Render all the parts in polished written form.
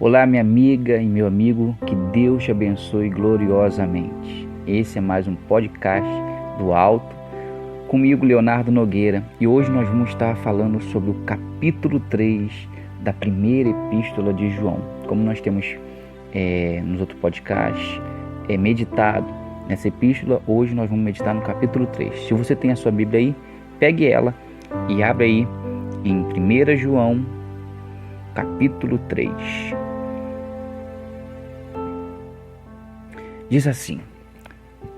Olá, minha amiga e meu amigo, que Deus te abençoe gloriosamente. Esse é mais um podcast do Alto, comigo, Leonardo Nogueira, e hoje nós vamos estar falando sobre o capítulo 3 da primeira epístola de João. Como nós temos nos outros podcasts meditado nessa epístola, hoje nós vamos meditar no capítulo 3. Se você tem a sua Bíblia aí, pegue ela e abre aí em 1 João, capítulo 3. Diz assim: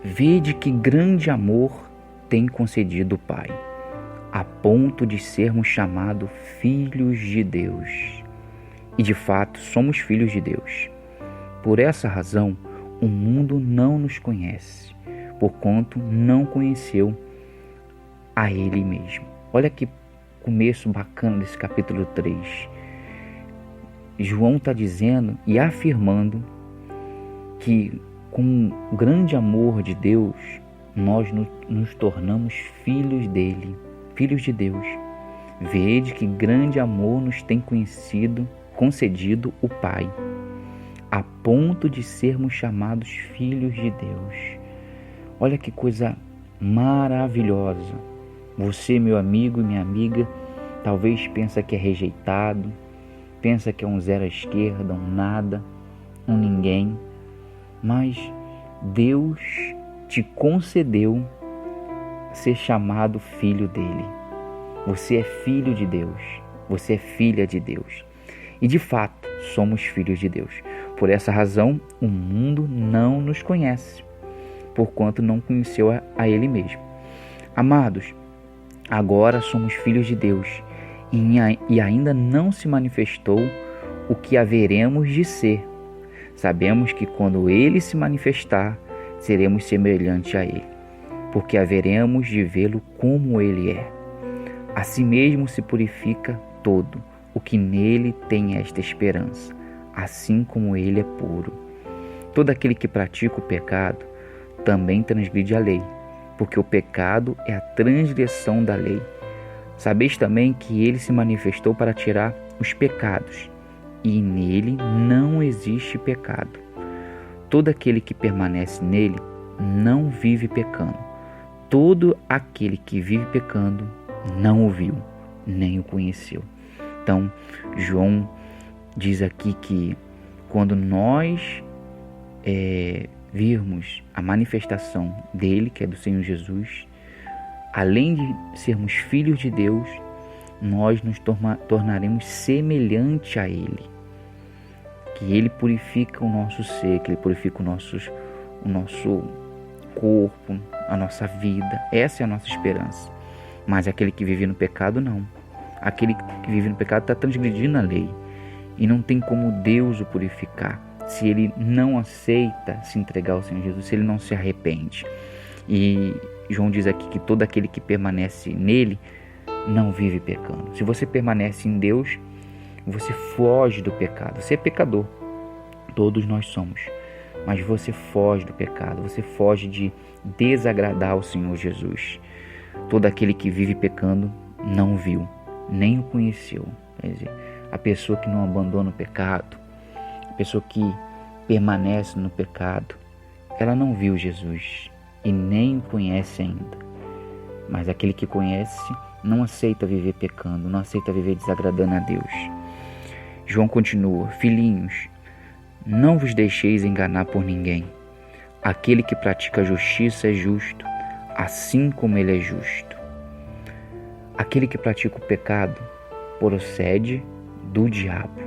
vede que grande amor tem concedido o Pai, a ponto de sermos chamados filhos de Deus. E de fato somos filhos de Deus. Por essa razão, o mundo não nos conhece, porquanto não conheceu a Ele mesmo. Olha que começo bacana desse capítulo 3. João está dizendo e afirmando que com o grande amor de Deus, nós nos tornamos filhos dele, filhos de Deus. Vede que grande amor nos tem concedido o Pai, a ponto de sermos chamados filhos de Deus. Olha que coisa maravilhosa. Você, meu amigo e minha amiga, talvez pensa que é rejeitado, pensa que é um zero à esquerda, um nada, um ninguém. Mas Deus te concedeu ser chamado filho dele. Você é filho de Deus. Você é filha de Deus. E de fato, somos filhos de Deus. Por essa razão, o mundo não nos conhece, porquanto não conheceu a Ele mesmo. Amados, agora somos filhos de Deus e ainda não se manifestou o que haveremos de ser. Sabemos que quando Ele se manifestar, seremos semelhantes a Ele, porque haveremos de vê-lo como Ele é. Assim mesmo se purifica todo o que nele tem esta esperança, assim como Ele é puro. Todo aquele que pratica o pecado também transgride a lei, porque o pecado é a transgressão da lei. Sabeis também que Ele se manifestou para tirar os pecados, e nele não existe pecado. Todo aquele que permanece nele não vive pecando. Todo aquele que vive pecando não o viu, nem o conheceu. Então, João diz aqui que quando nós virmos a manifestação dele, que é do Senhor Jesus, além de sermos filhos de Deus, nós nos tornaremos semelhante a Ele. Que Ele purifica o nosso ser, que Ele purifica o nosso corpo, a nossa vida. Essa é a nossa esperança. Mas aquele que vive no pecado, não. Aquele que vive no pecado está transgredindo a lei. E não tem como Deus o purificar se ele não aceita se entregar ao Senhor Jesus, se ele não se arrepende. E João diz aqui que todo aquele que permanece nele não vive pecando. Se você permanece em Deus, você foge do pecado. Você é pecador. Todos nós somos. Mas você foge do pecado. Você foge de desagradar ao Senhor Jesus. Todo aquele que vive pecando não viu, nem o conheceu. Quer dizer, a pessoa que não abandona o pecado, a pessoa que permanece no pecado, ela não viu Jesus e nem o conhece ainda. Mas aquele que conhece não aceita viver pecando, não aceita viver desagradando a Deus. João continua: filhinhos, não vos deixeis enganar por ninguém. Aquele que pratica a justiça é justo, assim como ele é justo. Aquele que pratica o pecado procede do diabo,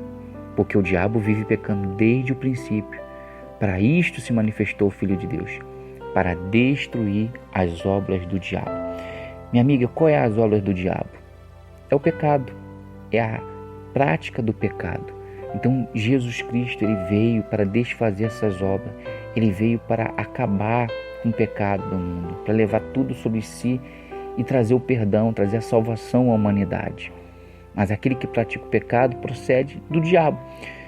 porque o diabo vive pecando desde o princípio. Para isto se manifestou o Filho de Deus, para destruir as obras do diabo. Minha amiga, qual é as obras do diabo? É o pecado, é a prática do pecado. Então Jesus Cristo, ele veio para desfazer essas obras. Ele veio para acabar com o pecado do mundo, para levar tudo sobre si e trazer o perdão, trazer a salvação à humanidade. Mas aquele que pratica o pecado procede do diabo.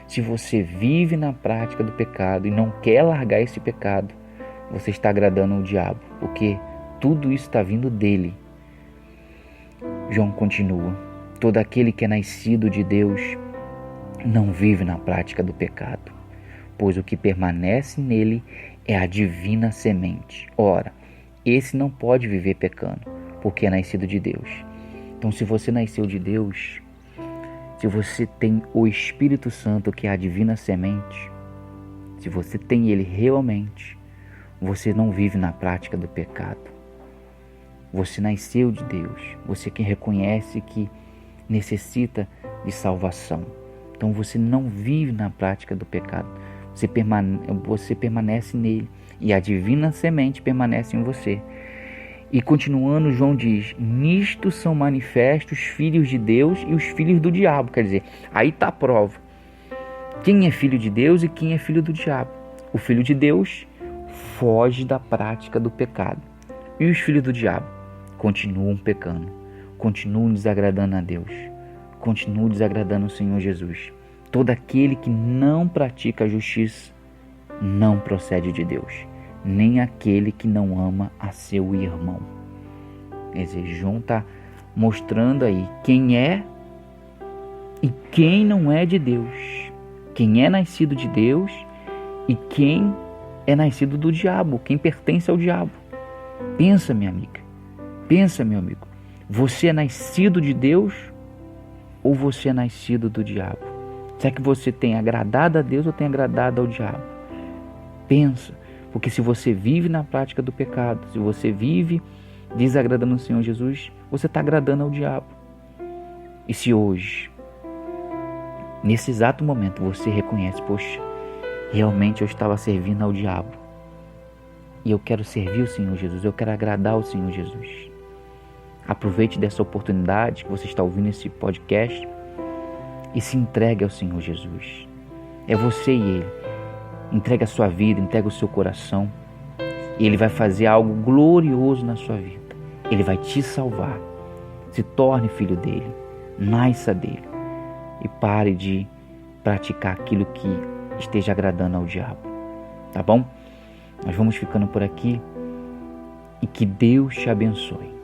Se você vive na prática do pecado e não quer largar esse pecado, você está agradando o diabo, porque tudo isso está vindo dele. João continua: todo aquele que é nascido de Deus não vive na prática do pecado, pois o que permanece nele é a divina semente. Ora, esse não pode viver pecando, porque é nascido de Deus. Então, se você nasceu de Deus, se você tem o Espírito Santo, que é a divina semente, se você tem ele realmente, você não vive na prática do pecado. Você nasceu de Deus, você que reconhece que necessita de salvação. Então você não vive na prática do pecado, você permanece nele e a divina semente permanece em você. E continuando, João diz: nisto são manifestos os filhos de Deus e os filhos do diabo. Quer dizer, aí está a prova. Quem é filho de Deus e quem é filho do diabo? O filho de Deus foge da prática do pecado. E os filhos do diabo continuam pecando, continuam desagradando a Deus, continuam desagradando o Senhor Jesus. Todo aquele que não pratica a justiça não procede de Deus, nem aquele que não ama a seu irmão. Quer dizer, João está mostrando aí quem é e quem não é de Deus, quem é nascido de Deus e quem é nascido do diabo, quem pertence ao diabo. Pensa, minha amiga, pensa, meu amigo, você é nascido de Deus ou você é nascido do diabo? Será que você tem agradado a Deus ou tem agradado ao diabo? Pensa, porque se você vive na prática do pecado, se você vive desagradando o Senhor Jesus, você está agradando ao diabo. E se hoje, nesse exato momento, você reconhece: poxa, realmente eu estava servindo ao diabo e eu quero servir o Senhor Jesus, eu quero agradar o Senhor Jesus. Aproveite dessa oportunidade que você está ouvindo esse podcast e se entregue ao Senhor Jesus. É você e Ele. Entregue a sua vida, entregue o seu coração e Ele vai fazer algo glorioso na sua vida. Ele vai te salvar. Se torne filho dEle, nasça dEle e pare de praticar aquilo que esteja agradando ao diabo. Tá bom? Nós vamos ficando por aqui e que Deus te abençoe.